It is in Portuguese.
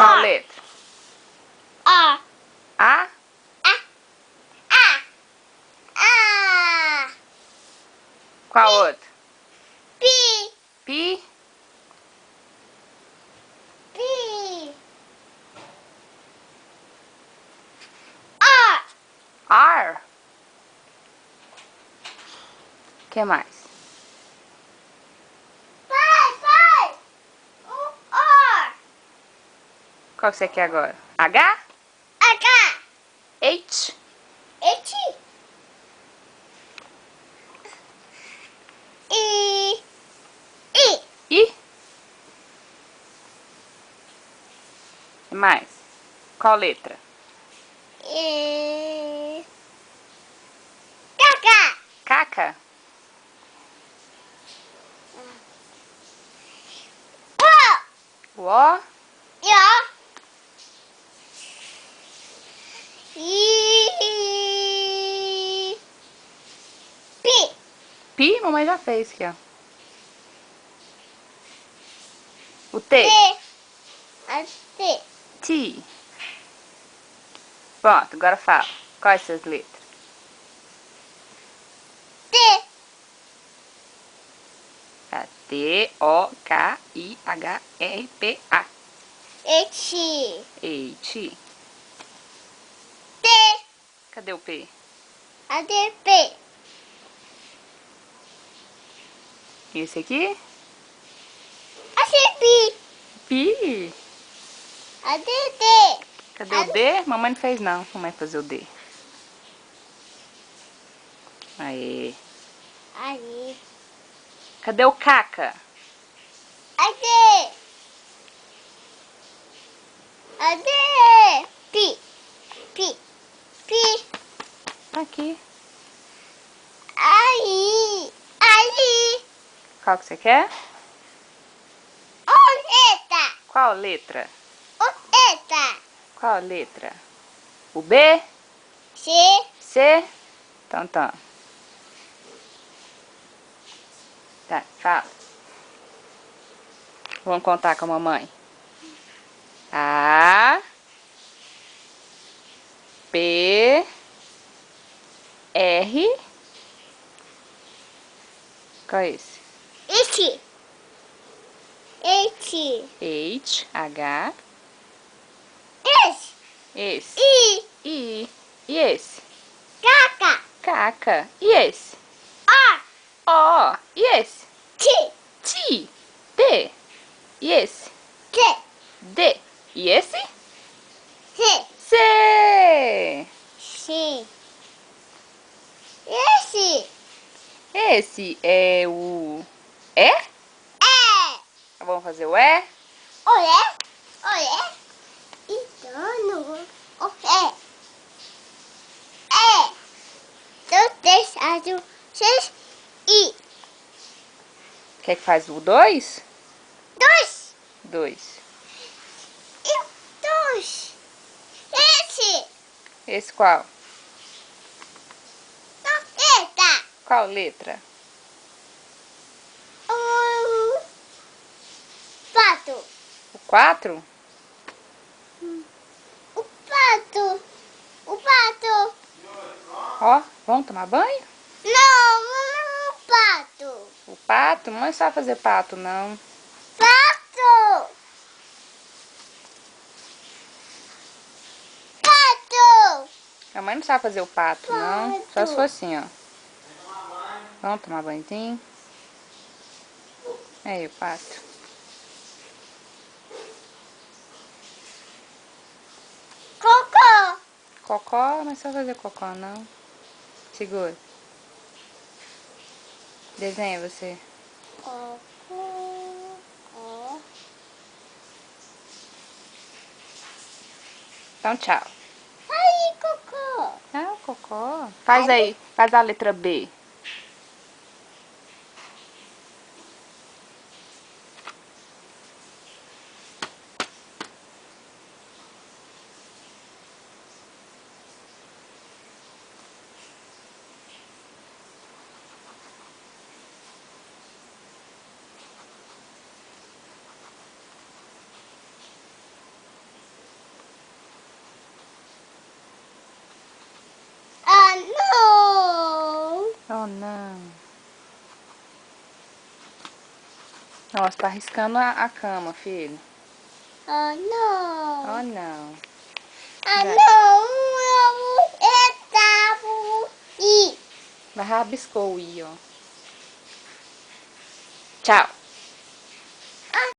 Qual Ó. letra? Ó. A? Ah. Qual outra? Pi. Pi? Pi. Ó. R? O que mais? Pai. O ó. Qual que você quer agora? H? H. H? H. I. I. I? E mais? Qual letra? E. Caca. Caca? Ó. O O? E ó. I. Pi. Pi? Mamãe já fez aqui, ó. O T. T? A T. T. Pronto, agora fala. Quais essas letras? T. A T, O, K, I, H, R, P, A. H. H. T. Cadê o P? A D. P. Esse aqui? A C. Pi. Pi. A D. D. Cadê o D? Mamãe não fez não. Mamãe fazer o D. Aê. Aí. Cadê o caca? A D. A D. Pi. Pi. Pi. Tá aqui. Aí. Aí. Qual que você quer? Oleta. Qual letra? Oleta. Qual letra? O B? C. C? Então tá. Tá, fala. Vamos contar com a mamãe. A. P. R. Qual é esse? H. H. H. H. S. Esse. I. I. E esse? Caca. Caca. E esse? A. O. E esse? T. T. D. E esse? T. D. E esse? C. C. C. Esse. Esse é o E? É. Vamos fazer o E? Olé. Olé. Então, olé. É. 2, 3, 4, 6, I. Quer que faz o 2? 2. 2. E 2. Esse. Esse qual? Eita. Qual letra? Pato. O 4? O pato. O pato. Ó, vamos tomar banho? Não, o pato. O pato? Não sabe fazer pato, não. Pato. Pato. A mãe não sabe fazer o pato, não. Só se for assim, ó. Vamos tomar banhozinho? Aí, o pato. Cocô. Cocó, não sabe fazer cocó, não. Segura. Desenha você. Cocô. Ó. Então, tchau. Aí, cocô. Ah, o cocó. Faz aí. Faz a letra B. Nossa, tá riscando a cama, filho. Oh, não. Oh, não. Ah, Vai. não. Eu tava... Vai rabiscou o i, ó. Tchau.